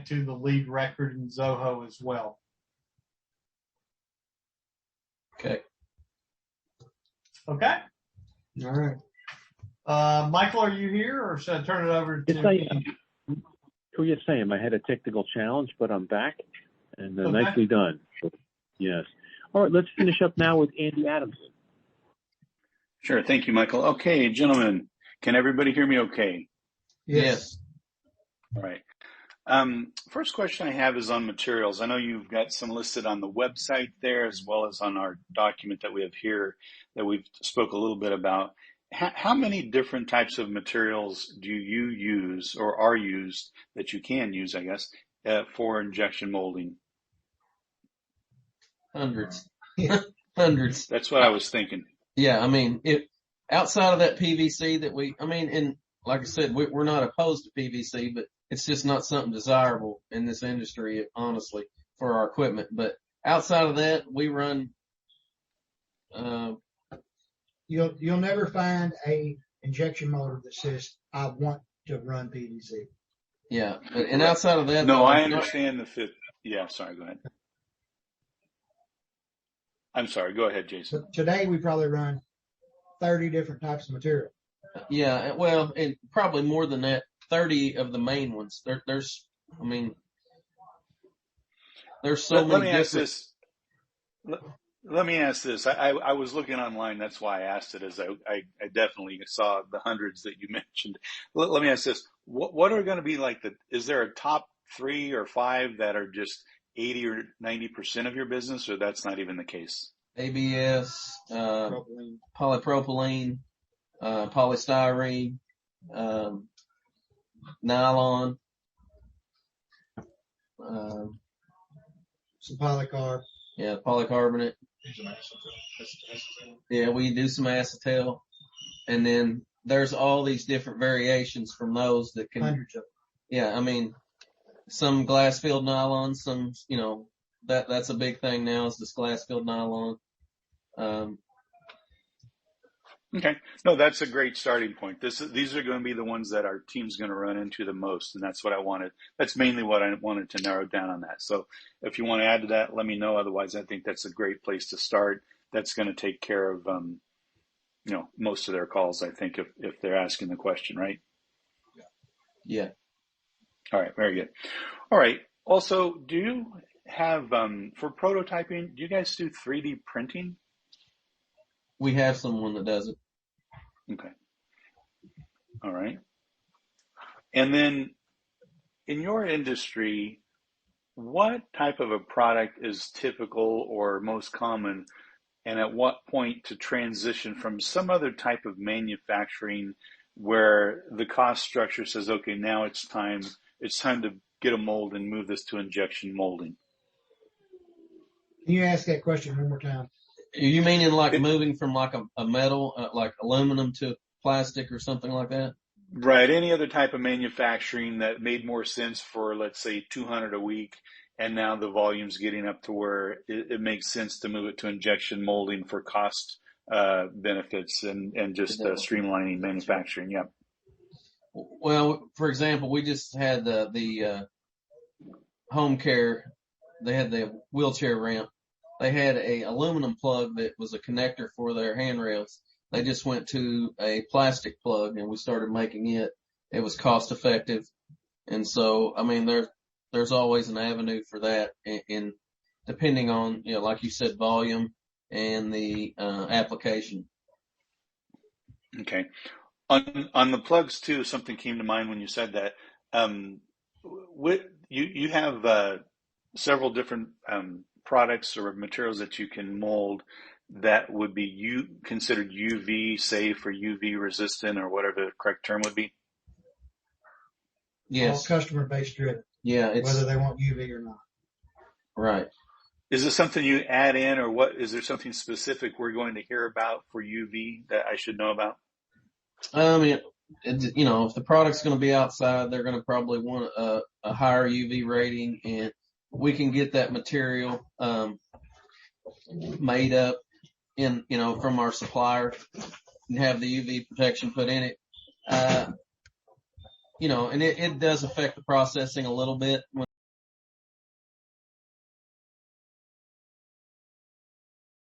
to the lead record in Zoho as well. Okay. Okay. All right. Michael, are you here, or should I turn it over to? Yes, I am. Oh, yes, I am. I had a technical challenge, but I'm back, and Okay. nicely done. Yes. All right, let's finish up now with Andy Adamson. Sure. Thank you, Michael. Okay, gentlemen, can everybody hear me okay? Yes. All right. First question I have is on materials. I know you've got some listed on the website there, as well as on our document that we have here that we've spoke a little bit about. How many different types of materials do you use or are used that you can use, I guess, for injection molding? Hundreds. Hundreds. That's what I was thinking. Yeah, I mean, outside of that PVC that and like I said, we're not opposed to PVC, but it's just not something desirable in this industry, honestly, for our equipment. But outside of that, we run, You'll never find a injection motor that says, I want to run PVC. yeah, and outside of that. No, I understand the fit. Yeah, sorry, go ahead. I'm sorry, go ahead, Jason. So today we probably run 30 different types of material. Yeah, well, and probably more than that, 30 of the main ones. There's so many. Let me ask this. Let me ask this. I was looking online. That's why I asked it, as I definitely saw the hundreds that you mentioned. Let me ask this. What are going to be like is there a top 3 or 5 that are just 80 or 90% of your business, or that's not even the case? ABS, polypropylene, polystyrene, nylon, Some polycarb. Yeah, polycarbonate. Yeah, we do some acetal. And then there's all these different variations from those that can. Hundreds of them. Yeah, I mean, some glass filled nylon, some, that's a big thing now is this glass filled nylon. Okay. No, that's a great starting point. These are going to be the ones that our team's going to run into the most. And that's what I wanted. That's mainly what I wanted to narrow down on that. So if you want to add to that, let me know. Otherwise, I think that's a great place to start. That's going to take care of, most of their calls, I think, if they're asking the question, right? Yeah. All right. Very good. All right. Also, do you have, for prototyping, do you guys do 3D printing? We have someone that does it. Okay. All right. And then in your industry, what type of a product is typical or most common, and at what point to transition from some other type of manufacturing where the cost structure says, okay, now it's time to get a mold and move this to injection molding? Can you ask that question one more time? You meaning like moving from like a metal, like aluminum to plastic or something like that? Right. Any other type of manufacturing that made more sense for, let's say, 200 a week, and now the volume's getting up to where it makes sense to move it to injection molding for cost benefits and just streamlining manufacturing. Yep. Well, for example, we just had the home care. They had the wheelchair ramp. They had a aluminum plug that was a connector for their handrails. They just went to a plastic plug and we started making it. It was cost effective. And so, I mean, there's always an avenue for that in depending on, like you said, volume and the application. Okay. On the plugs too, something came to mind when you said that. You have several different products or materials that you can mold that would be considered UV safe or UV resistant or whatever the correct term would be? Yes. All customer based driven. Yeah. Whether they want UV or not. Right. Is this something you add in, or what? Is there something specific we're going to hear about for UV that I should know about? I mean, if the product's going to be outside, they're going to probably want a higher UV rating, and we can get that material made up from our supplier and have the UV protection put in it. and it does affect the processing a little bit when